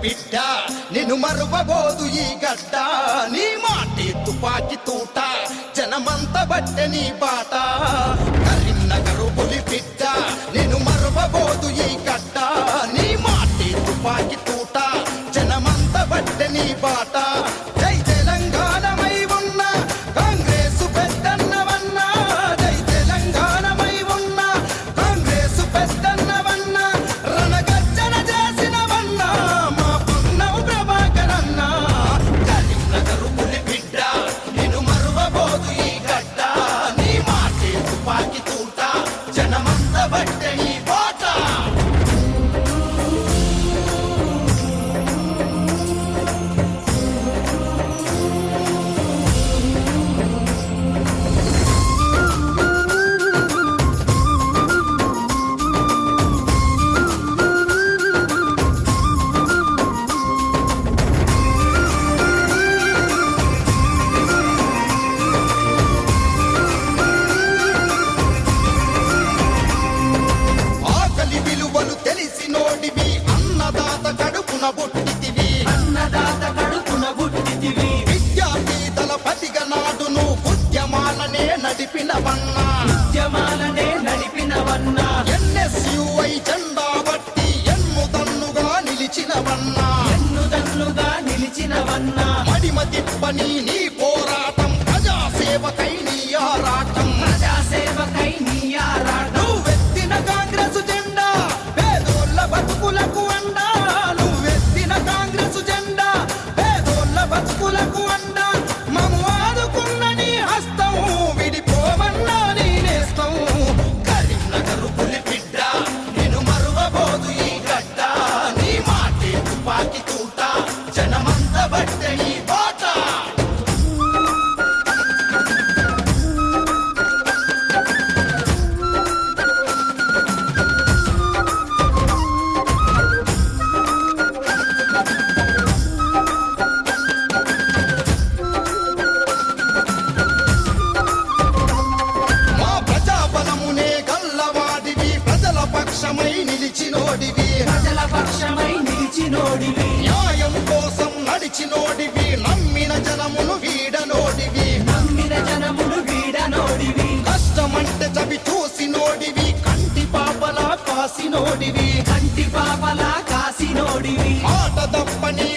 బిడ్డ నిన్ను మరువబోదు ఈ గడ్డ నీ మాటి తుపాకి తూట జనమంత బట్టె నీ బాట కరీంనగర్ పులి బిడ్డ నిన్ను మరువబోదు ఈ గడ్డ నీ మాటి తుపాకి తూట జనమంత బట్టె నీ బాట జై తెలంగాణమై ఉన్న కాంగ్రెసు పెద్దన్నవన్నా జై తెలంగాణమై ఉన్న కాంగ్రెసు పెద్దన్నవన్నా రణగర్జన చేసినవన్నా మా పున్నవు ప్రభాకరన్నా కరీంనగర్ పులి బిడ్డ నిన్ను మరువబోదు ఈ గడ్డ నీ మాటే తుపాకి తూట జనమంత బట్టె నీ బాట ఆకలి విలువలు తెలిసినోడివి అన్నదాత కడుపున బుట్టితివి అన్నదాత కడుపున బుట్టితివి విద్యార్థి దళపతిగా నాడును ఉద్యమాలనే నడిపినవన్నా ఉద్యమాలనే నడిపినవన్నా ఎన్ఎస్యుఐ జెండా బట్టి ఎన్ముదన్నుగా నిలిచినవన్నా ఎన్నుదన్నుగా నిలిచినవన్నా మడిమ తిప్పని నీ పోరాటం ప్రజాసేవకై నీ ఆరాటం ప్రజాసేవకై నీ ఆరాటం నువ్వెత్తిన కాంగ్రెసు జెండా పేదోళ్ళ బతుకులకు అండా నువ్వెత్తిన కాంగ్రెసు జెండా పేదోళ్ళ బతుకులకు అండా మము ఆదుకున్న నీ హస్తం విడిపోవన్నా నీ నేస్తం కరీంనగర్ పులి బిడ్డ నిన్ను మరువబోదు ఈ గడ్డ నీ మాటే తుపాకి తూట జనమంత బట్టె నీ బాట మా ప్రజాబలమునే గల్లవాడివి ప్రజల పక్షమై నిలిచినోడివి ప్రజల పక్షమై నిలిచినోడివి న్యాయం కోసం నడిచినోడివి నమ్మిన జనమును వీడనోడివి నమ్మిన జనమును వీడనోడివి కష్టమంటే చవి చూసినోడివి కంటి పాపలా కాసినోడివి కంటి పాపలా కాసినోడివి మాట తప్పని